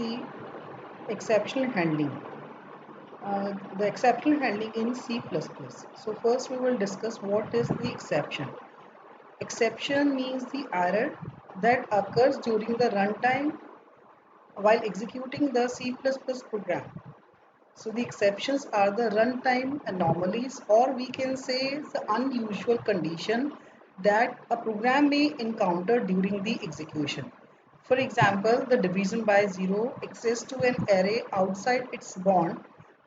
the exceptional handling. The exceptional handling in C++. So first we will discuss what is the exception. Exception means the error that occurs during the runtime while executing the C++ program. So the exceptions are the runtime anomalies, or we can say the unusual condition that a program may encounter during the execution. For example, the division by zero access to an array outside its bound,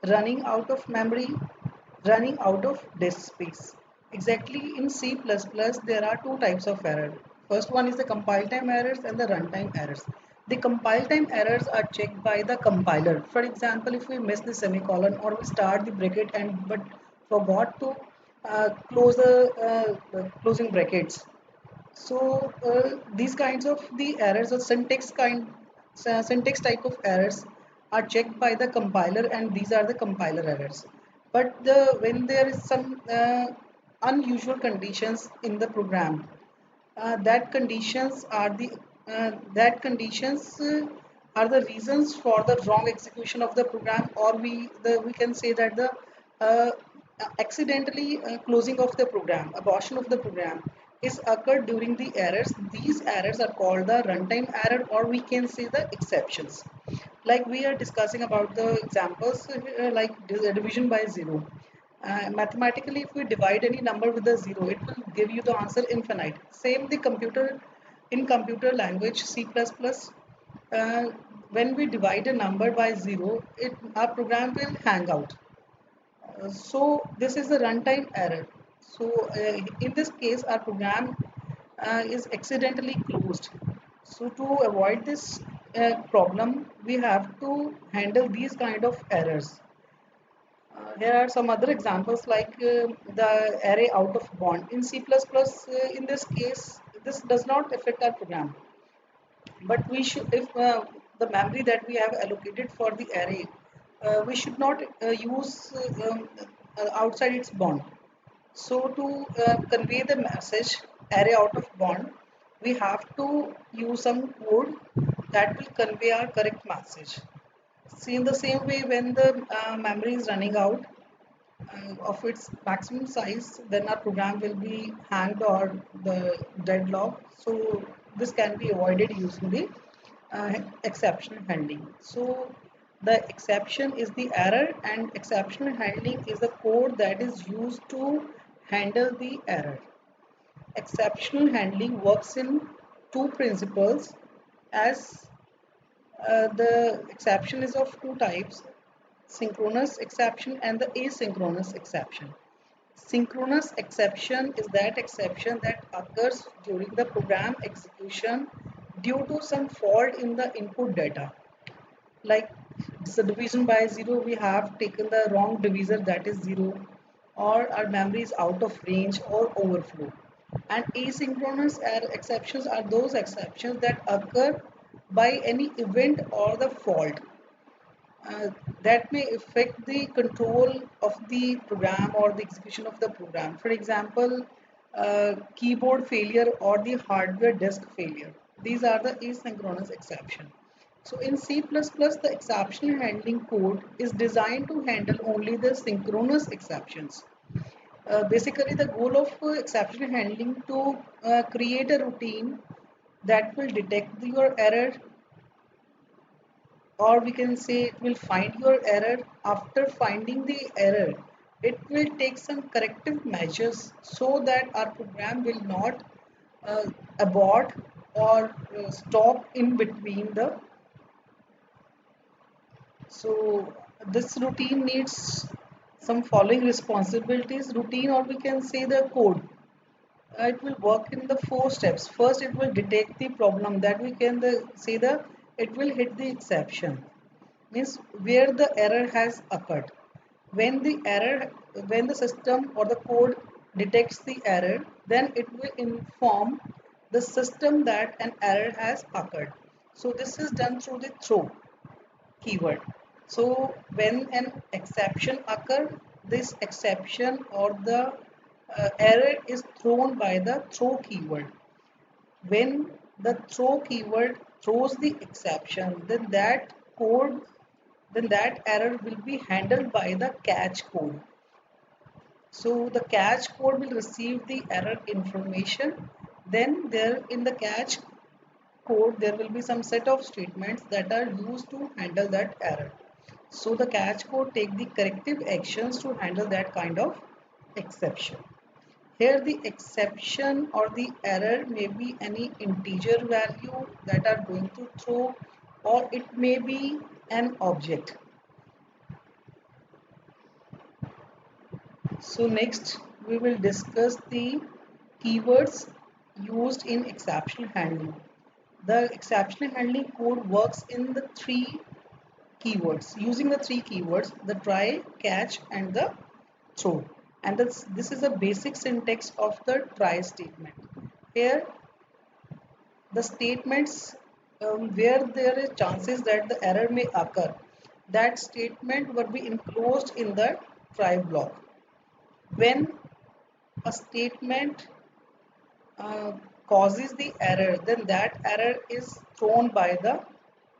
running out of memory, running out of disk space. Exactly in C++, there are two types of error. First one is the compile time errors and the runtime errors. The compile time errors are checked by the compiler. For example, if we miss the semicolon or we start the bracket and but forgot to close the closing brackets. So these kinds of the errors or syntax type of errors are checked by the compiler, and these are the compiler errors. But when there is some unusual conditions in the program, that conditions are the reasons for the wrong execution of the program, or we can say that the uh, accidentally closing of the program, abortion of the program is occurred during the errors. These errors are called the runtime error, or we can say the exceptions. Like we are discussing about the examples, like division by zero. Mathematically, if we divide any number with a zero, it will give you the answer infinite. Same the computer, in computer language C++, uh, when we divide a number by zero, our program will hang out. So this is the runtime error. So in this case, our program is accidentally closed. So to avoid this problem, we have to handle these kind of errors. Here are some other examples like the array out of bound. In C++, in this case, this does not affect our program. But we should, if the memory that we have allocated for the array, we should not use outside its bound. So to convey the message array out of bound, we have to use some code that will convey our correct message. See, in the same way, when the memory is running out of its maximum size, then our program will be hanged or the deadlock. So this can be avoided using the exception handling. So the exception is the error, and exceptional handling is the code that is used to handle the error. Exceptional handling works in two principles, as the exception is of two types: synchronous exception and the asynchronous exception. Synchronous exception is that exception that occurs during the program execution due to some fault in the input data. Like the division by zero, we have taken the wrong divisor, that is zero, or our memory is out of range or overflow. And asynchronous exceptions are those exceptions that occur by any event or the fault uh, that may affect the control of the program or the execution of the program. For example, keyboard failure or the hardware disk failure. These are the asynchronous exception. So in C++, the exception handling code is designed to handle only the synchronous exceptions. Basically, the goal of exception handling to create a routine that will detect your error, or we can say it will find your error. After finding the error, it will take some corrective measures so that our program will not uh, abort or stop in between the. So this routine needs some following responsibilities. Routine, or we can say the code, it will work in the four steps. First, it will detect the problem, that we can say the it will hit the exception, means where the error has occurred. When the error, when the system or the code detects the error, then it will inform the system that an error has occurred. So this is done through the throw keyword. So when an exception occurs, this exception or the error is thrown by the throw keyword. When the throw keyword throws the exception, then that code, then that error will be handled by the catch code. So the catch code will receive the error information. Then there in the catch code there will be some set of statements that are used to handle that error. So the catch code take the corrective actions to handle that kind of exception. Here the exception or the error may be any integer value that are going to throw, or it may be an object. So next we will discuss the keywords used in exception handling. The exception handling code works in the three keywords, using the three keywords, the try, catch and the throw. And this is a basic syntax of the try statement. Here the statements where there is chances that the error may occur, that statement will be enclosed in the try block. When a statement uh, causes the error, then that error is thrown by the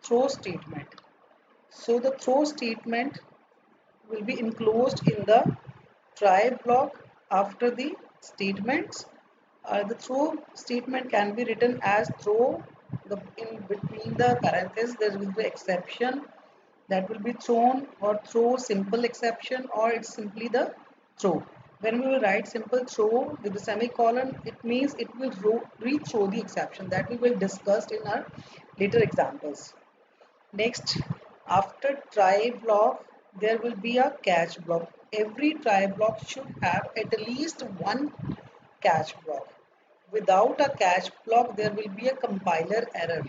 throw statement. So the throw statement will be enclosed in the try block after the statements. The throw statement can be written as throw, in between the parentheses there will be exception that will be thrown, or throw simple exception, or it's simply the throw. When we will write simple throw with the semicolon, it means it will re-throw the exception that we will discuss in our later examples. Next, after try block, there will be a catch block. Every try block should have at least one catch block. Without a catch block, there will be a compiler error.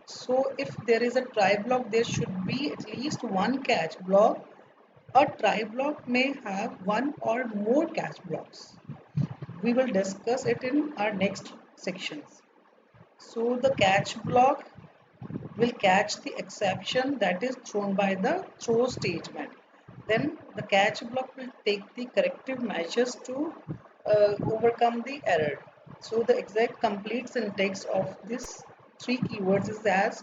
So if there is a try block, there should be at least one catch block. A try block may have one or more catch blocks. We will discuss it in our next sections. So the catch block will catch the exception that is thrown by the throw statement. Then the catch block will take the corrective measures to overcome the error. So the exact complete syntax of this three keywords is as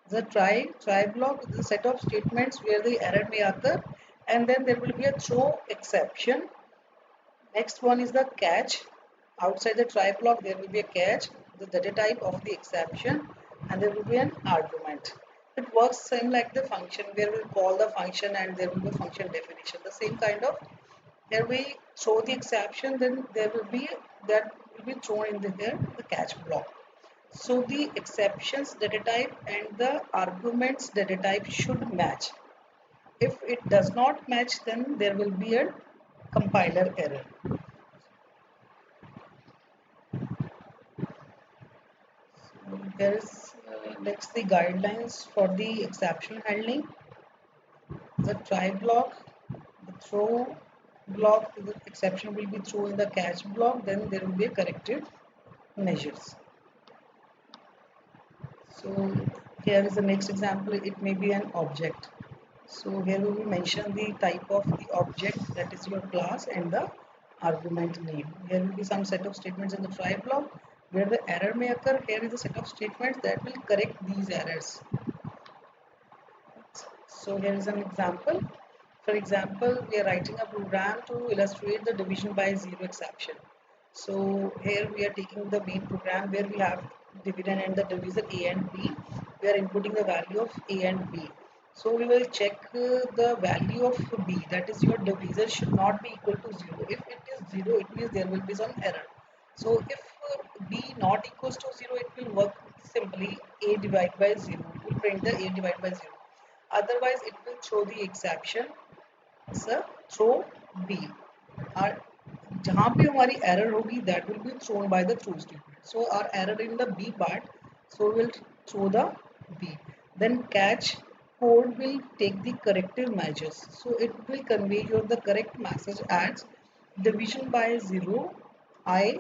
the try block is a set of statements where the error may occur, and then there will be a throw exception. Next one is the catch. Outside the try block, there will be a catch, the data type of the exception, and there will be an argument. It works same like the function where we call the function and there will be a function definition. The same kind of, here we throw the exception, then there will be that will be thrown in here the catch block. So the exceptions data type and the arguments data type should match. If it does not match, then there will be a compiler error. There is next the guidelines for the exception handling. The try block, the throw block, the exception will be thrown in the catch block, then there will be a corrective measures. So here is the next example, it may be an object. So here we will mention the type of the object, that is your class, and the argument name. Here will be some set of statements in the try block where the error may occur. Here is a set of statements that will correct these errors. So here is an example. For example, we are writing a program to illustrate the division by zero exception. So here we are taking the main program where we have dividend and the divisor a and b. We are inputting the value of a and b. So we will check the value of b, that is your divisor should not be equal to 0. If it is 0, it means there will be some error. So if b not equals to 0, it will work simply a divided by 0. It will print the a divided by 0. Otherwise, it will throw the exception. So throw b. और जहाँ पे हमारी error होगी, that will be thrown by the throw statement. So our error in the b part, so we'll throw the b. Then catch code will take the corrective measures. So it will convey you the correct message as division by 0 I,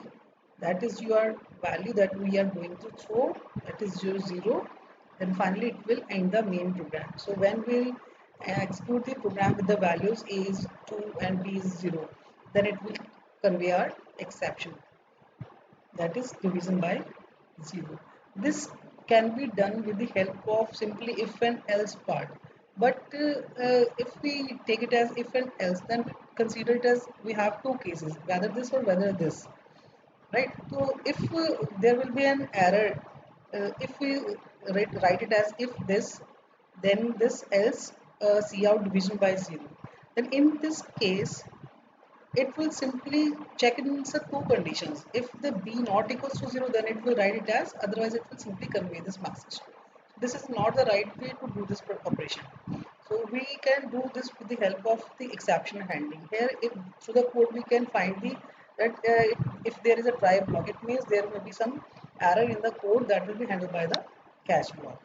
that is your value that we are going to throw, that is your 0. Then finally it will end the main program. So when we'll execute the program with the values a is 2 and b is 0, then it will convey our exception, that is division by 0. This can be done with the help of simply if and else part. But if we take it as if and else, then we consider it as we have two cases, whether this or whether this, right? So if there will be an error, if we write it as if this, then this else, C out division by 0. Then in this case, it will simply check in the two conditions. If the b not equals to 0, then it will write it as, otherwise it will simply convey this message. This is not the right way to do this operation. So we can do this with the help of the exception handling. Here, if through the code we can find the that if there is a try block, it means there may be some error in the code that will be handled by the catch block.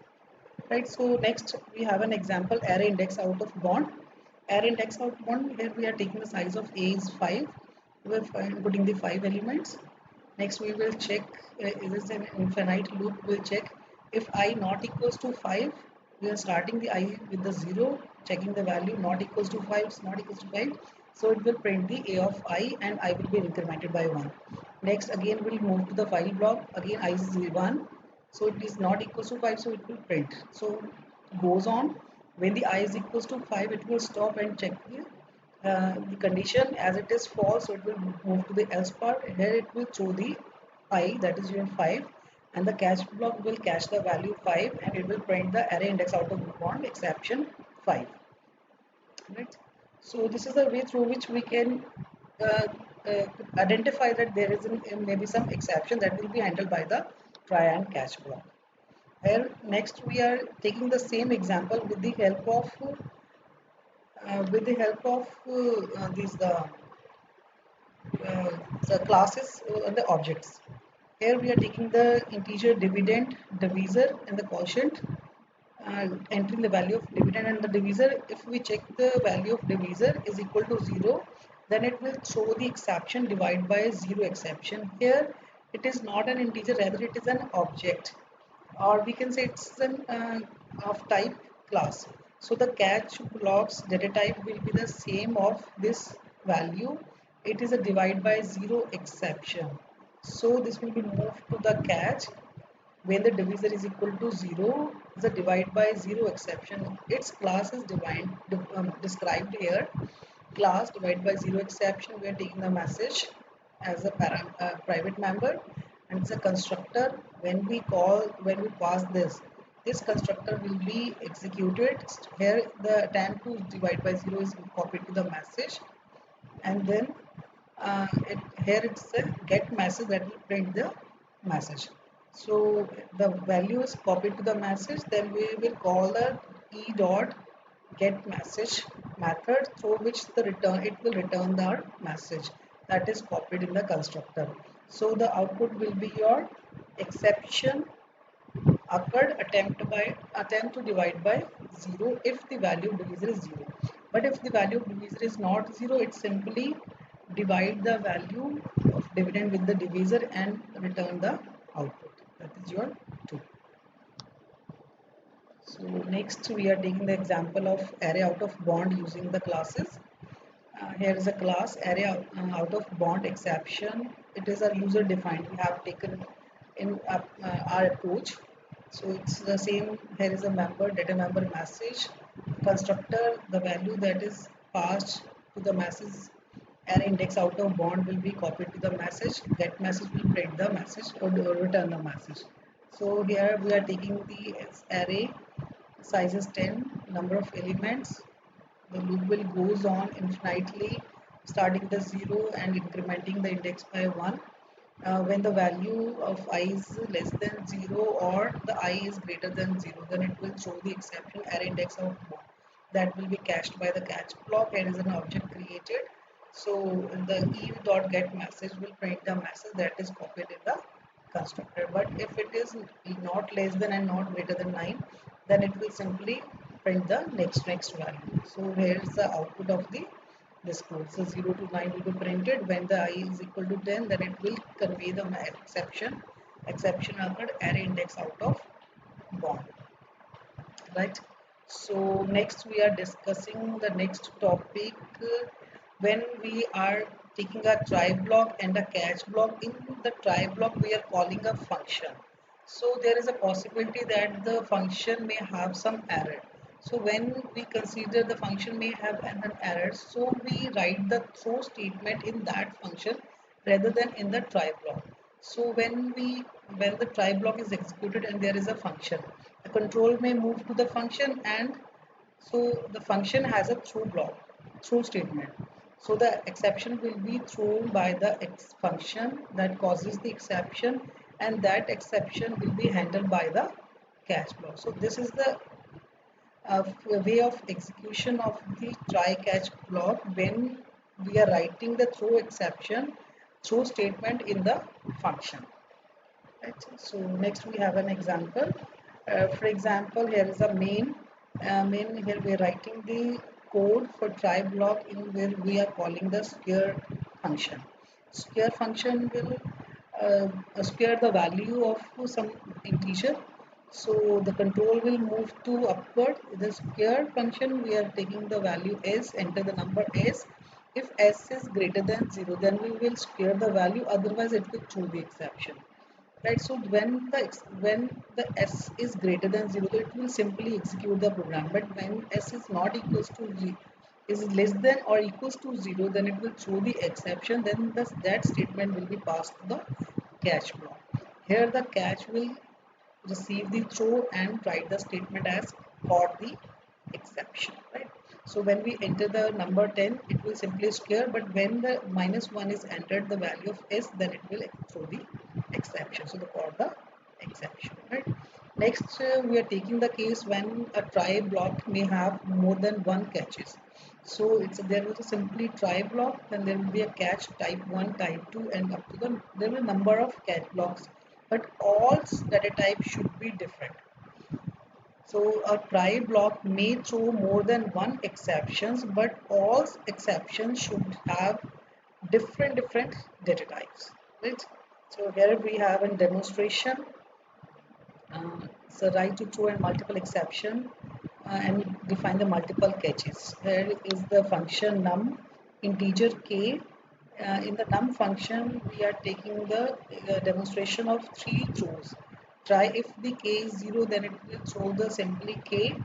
Right, so next we have an example array index out of bond. Array index out of bond, here we are taking the size of a is 5. We're putting the 5 elements. Next we will check, is this an infinite loop? We'll check if I not equals to 5. We are starting the I with the 0, checking the value not equals to 5, it's not equals to 5. So it will print the a of I and I will be incremented by 1. Next again we'll move to the file block, again I is 1, so it is not equals to 5, so it will print. So goes on, when the I is equals to 5, it will stop and check the condition. As it is false, so it will move to the else part. Here it will show the I, that is your 5, and the catch block will catch the value 5 and it will print the array index out of bond exception 5. Right, so this is the way through which we can uh, uh, identify that there is maybe some exception that will be handled by the try and catch block. Here next we are taking the same example with the help of these uh, the classes and the objects. Here we are taking the integer dividend, divisor, and the quotient, entering the value of dividend and the divisor. If we check the value of divisor is equal to 0, then it will show the exception divide by 0 exception. Here it is not an integer, rather it is an object, or we can say it's an of type class. So the catch blocks data type will be the same of this value. It is a divide by 0 exception. So this will be moved to the catch when the divisor is equal to 0, the divide by 0 exception. Its class is described here. Class divide by 0 exception, we are taking the message as a private member, and it's a constructor. When we pass this constructor will be executed. Here the attempt to divide by 0 is copied to the message, and then here it's a get message that will print the message. So the value is copied to the message, then we will call the e dot get message method through which the return it will return the message that is copied in the constructor. So the output will be your exception occurred attempt to divide by 0 if the value of divisor is 0. But if the value of divisor is not 0, it simply divide the value of dividend with the divisor and return the output. That is your 2. So next we are taking the example of array out of bond using the classes. Here is a class array out of bond exception. It is a user defined. We have taken in our approach. So it's the same. Here is a member data member message constructor. The value that is passed to the message array index out of bond will be copied to the message. Get message will print the message or return the message. So here we are taking the array size is 10, number of elements. The loop will goes on infinitely, starting the 0 and incrementing the index by 1. When the value of I is less than 0 or the I is greater than 0, then it will show the exception array index of 1. That will be cached by the catch block and is an object created. So the e dot get message will print the message that is copied in the constructor. But if it is not less than and not greater than 9, then it will simply print the next value. So here is the output of the this code. So 0 to 9 will be printed. When the I is equal to 10, then it will convey the exception occurred array index out of bond. Right. So next we are discussing the next topic, when we are taking a try block and a catch block. In the try block we are calling a function. So there is a possibility that the function may have some error. So when we consider the function may have an error, so we write the throw statement in that function rather than in the try block. So when the try block is executed and there is a function, the control may move to the function, and so the function has a throw block, throw statement. So the exception will be thrown by the function that causes the exception, and that exception will be handled by the catch block. So this is the way of execution of the try catch block when we are writing the throw exception, throw statement in the function. Right. So next we have an example. For example, here is a main here we are writing the code for try block in where we are calling the square function. Square function will square the value of some integer. So the control will move to upward. The square function we are taking the value s, enter the number s. If s is greater than 0, then we will square the value, otherwise it will throw the exception. Right, so when the s is greater than 0, it will simply execute the program, but when s is not equals to 0, is less than or equals to 0, then it will throw the exception, then that statement will be passed to the catch block. Here the catch will receive the throw and write the statement as caught the exception, right? So when we enter the number 10, it will simply square, but when the -1 is entered the value of s, then it will throw the exception. So the for the exception, right? Next, we are taking the case when a try block may have more than one catches. So it's there was a simply try block, then there will be a catch type 1, type 2, and up to the there will number of catch blocks, but all data types should be different. So a try block may throw more than one exceptions, but all exceptions should have different data types. Right? So here we have a demonstration. So right to throw and multiple exception, and define the multiple catches. Here is the function num integer k. In the num function, we are taking the demonstration of three throws. Try if the k is 0, then it will throw the simply k.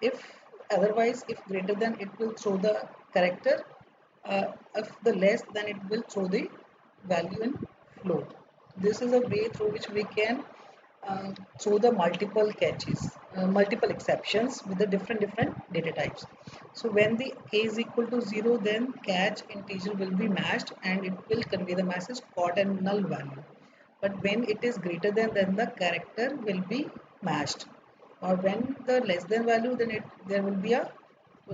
If otherwise, if greater than, it will throw the character. If the less, then it will throw the value in float. This is a way through which we can throw the multiple catches, multiple exceptions with the different data types. So when the k is equal to 0, then catch integer will be matched and it will convey the message caught and null value. But when it is greater than, then the character will be matched. Or when the less than value, then there will be a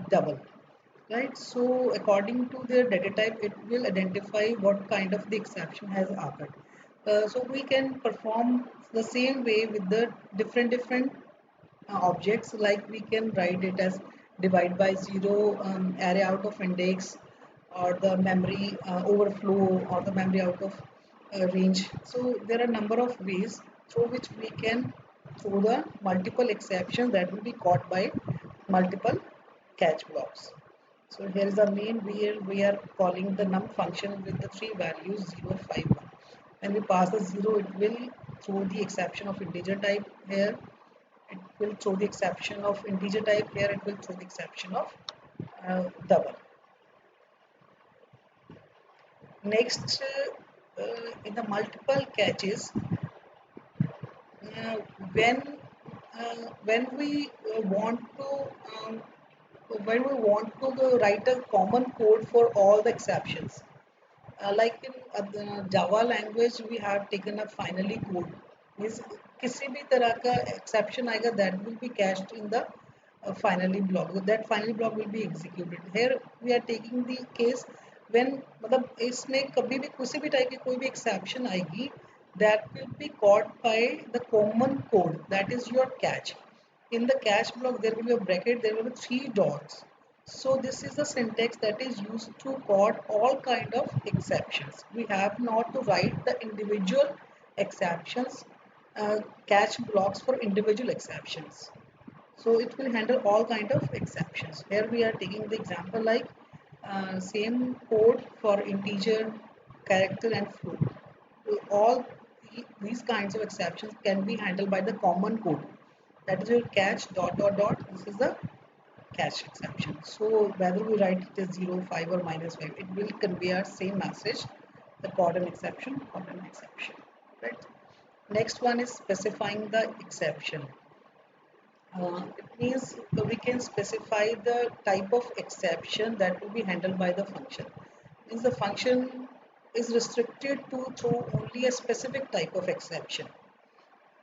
double. Right, so according to their data type, it will identify what kind of the exception has occurred. So we can perform the same way with the different objects, like we can write it as divide by 0, array out of index, or the memory overflow, or the memory out of range. So there are a number of ways through which we can throw the multiple exceptions that will be caught by multiple catch blocks. So here is the main where we are calling the num function with the three values 0, 5, 1. When we pass the 0, it will throw the exception of integer type here. It will throw the exception of integer type here. It will throw the exception of double. Next, in the multiple catches, uh, when when we want to when we want to write a common code for all the exceptions, like in the Java language, we have taken a finally code. Means किसी भी तरह का exception आएगा, that will be cached in the finally block. That finally block will be executed. Here we are taking the case when मतलब इसमें कभी भी किसी भी टाइप की कोई भी exception आएगी, that will be caught by the common code, that is your catch. In the catch block, there will be a bracket, there will be three dots. So this is the syntax that is used to code all kind of exceptions. We have not to write the individual exceptions, catch blocks for individual exceptions. So it will handle all kind of exceptions. Here we are taking the example like same code for integer, character and float. All these kinds of exceptions can be handled by the common code. That is your catch dot dot dot. This is the catch exception. So whether we write it as 0, 5 or -5, it will convey our same message, the caught exception, caught exception. Right. Next one is specifying the exception. It means we can specify the type of exception that will be handled by the function. Means the function is restricted to throw only a specific type of exception.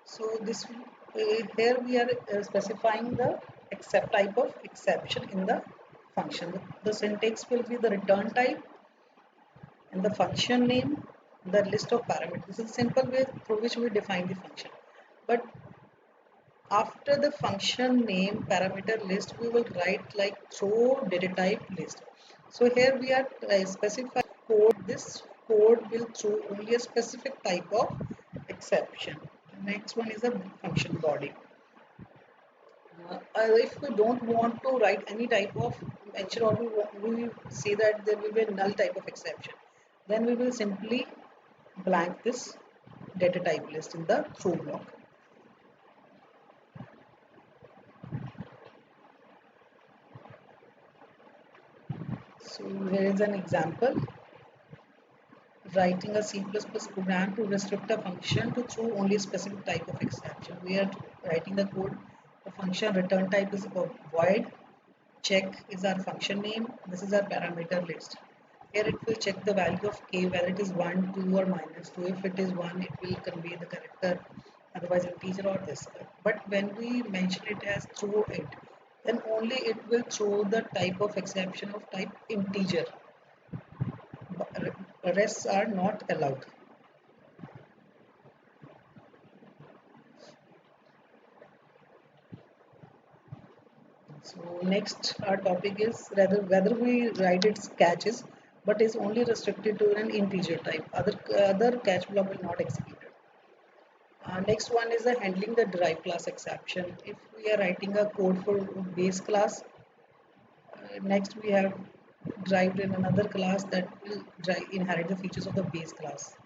So this here we are specifying the except type of exception in the function. The syntax will be the return type and the function name, the list of parameters. This is a simple way through which we define the function. But after the function name parameter list, we will write like throw data type list. So here we are specifying code. This code will throw only a specific type of exception. Next one is a function body. If we don't want to write any type of mention, or we say that there will be a null type of exception, then we will simply blank this data type list in the throw block. So here is an example, writing a C++ program to restrict a function to throw only a specific type of exception. We are writing the code. The function return type is void. Check is our function name. This is our parameter list. Here it will check the value of k, whether it is 1, 2 or -2. If it is 1, it will convey the character, otherwise integer or this. But when we mention it as throw it, then only it will throw the type of exception of type integer. Rests are not allowed. So next our topic is whether we write its catches, but is only restricted to an integer type. Other catch block will not execute it. Next one is handling the derived class exception. If we are writing a code for base class, next we have derived in another class that will inherit the features of the base class.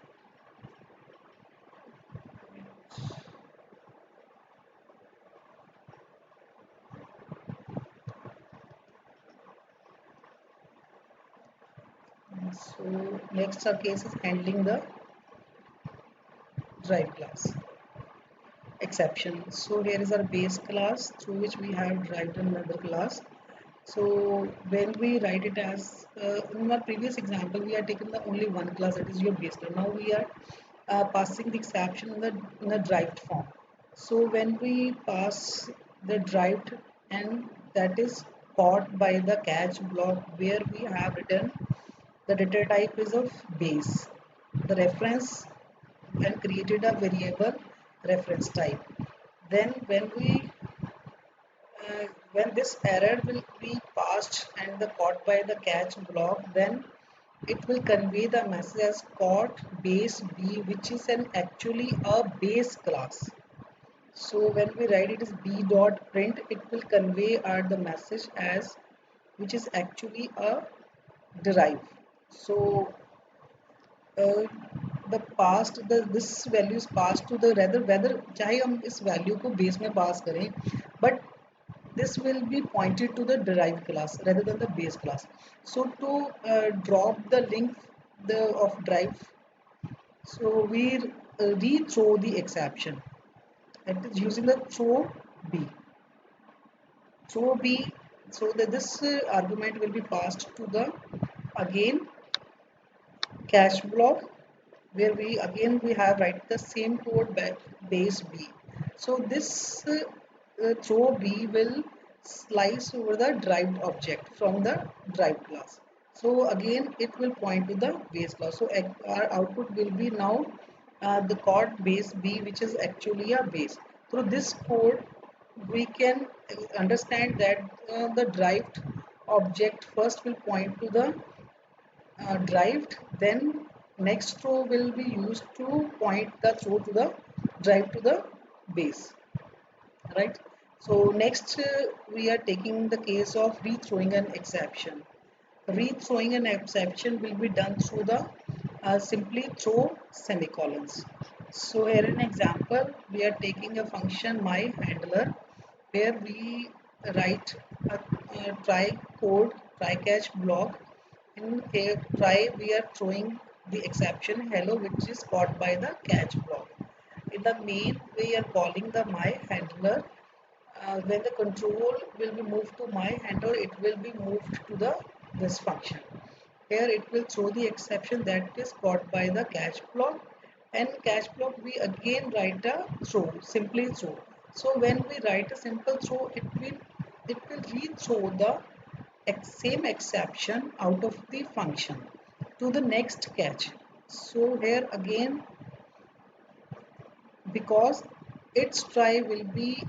So next our case is handling the derived class exception. So here is our base class through which we have derived another class. So when we write it as in our previous example, we are taking the only one class, that is your base class. Now we are passing the exception in the derived form. So when we pass the derived, and that is caught by the catch block where we have written the data type is of base. The reference and created a variable reference type. Then when this error will be passed and the caught by the catch block, then it will convey the message as caught base b, which is an actually a base class. So when we write it as b dot print, it will convey the message as which is actually a derive. So the past this value is passed to the rather whether चाहे हम इस value को base में pass करें, but this will be pointed to the derived class rather than the base class. So to drop the link of drive, so we re-throw the exception. That is using the throw b. Throw b, so that this argument will be passed to the again cache block, where we have write the same code back base b. So this throw b will slice over the derived object from the derived class. So again it will point to the base class. So our output will be now the code base b, which is actually a base. Through this code we can understand that the derived object first will point to the derived, then next row will be used to point the throw to the drive to the base, right? So next we are taking the case of rethrowing an exception. Rethrowing an exception will be done through the simply throw semicolons. So here an example, we are taking a function my handler where we write a try code, try catch block. In here try we are throwing the exception hello which is caught by the catch block. In the main we are calling the my handler. When the control will be moved to my handler, it will be moved to the this function. Here it will throw the exception that is caught by the catch block, and catch block we again write a throw, simply throw. So when we write a simple throw, it will re-throw the same exception out of the function to the next catch. So here again, because its try will be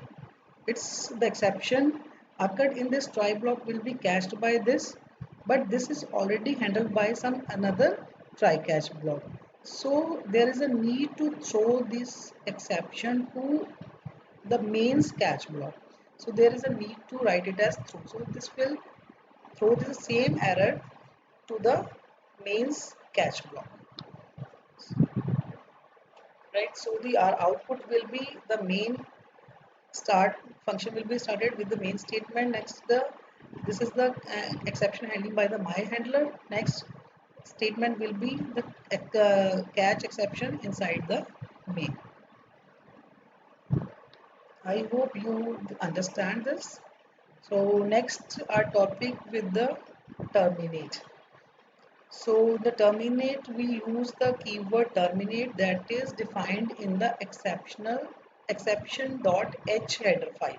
its the exception occurred in this try block will be cached by this, but this is already handled by some another try catch block. So there is a need to throw this exception to the mains catch block. So there is a need to write it as through. So this will throw the same error to the mains catch block, right? So the our output will be the main start function will be started with the main statement. Next the this is the exception handling by the my handler. Next statement will be the catch exception inside the main. I hope you understand this. So next our topic with the terminate. So the terminate, we use the keyword terminate that is defined in the exception.h header file.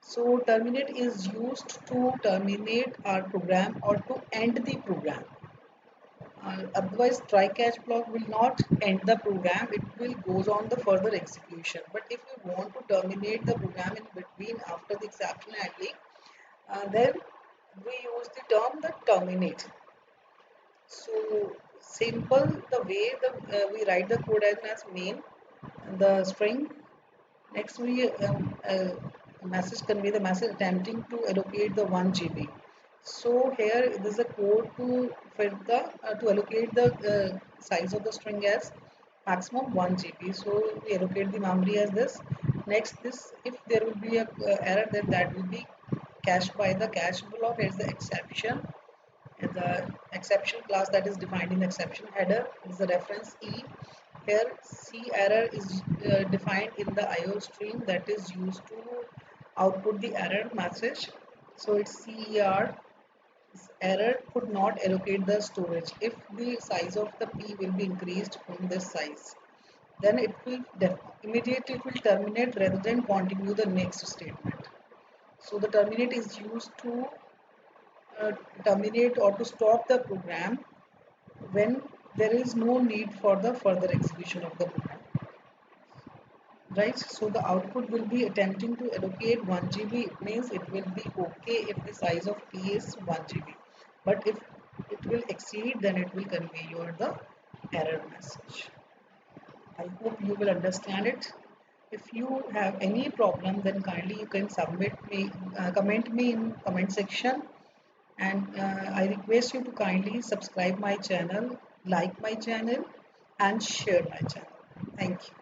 So terminate is used to terminate our program or to end the program. Otherwise, try catch block will not end the program; it will goes on the further execution. But if you want to terminate the program in between after the exception handling, then we use the term the terminate. So simple the way we write the code as main the string. Next we message convey the message attempting to allocate the 1 GB. So here there is a code to fit the to allocate the size of the string as maximum 1 GB. So we allocate the memory as this. Next this if there will be a error, then that will be cached by the cache block as the exception, and the exception class that is defined in the exception header is the reference E. Here C error is defined in the IO stream that is used to output the error message. So it's CER error could not allocate the storage. If the size of the P will be increased from this size, then it will immediately it will terminate rather than continue the next statement. So the terminate is used to uh, terminate or to stop the program when there is no need for the further execution of the program, right? So the output will be attempting to allocate 1 GB. It means it will be okay if the size of P is 1 GB, but if it will exceed, then it will convey you the error message. I hope you will understand it. If you have any problem, then kindly you can comment me in comment section, and I request you to kindly subscribe my channel, like my channel, and share my channel. Thank you.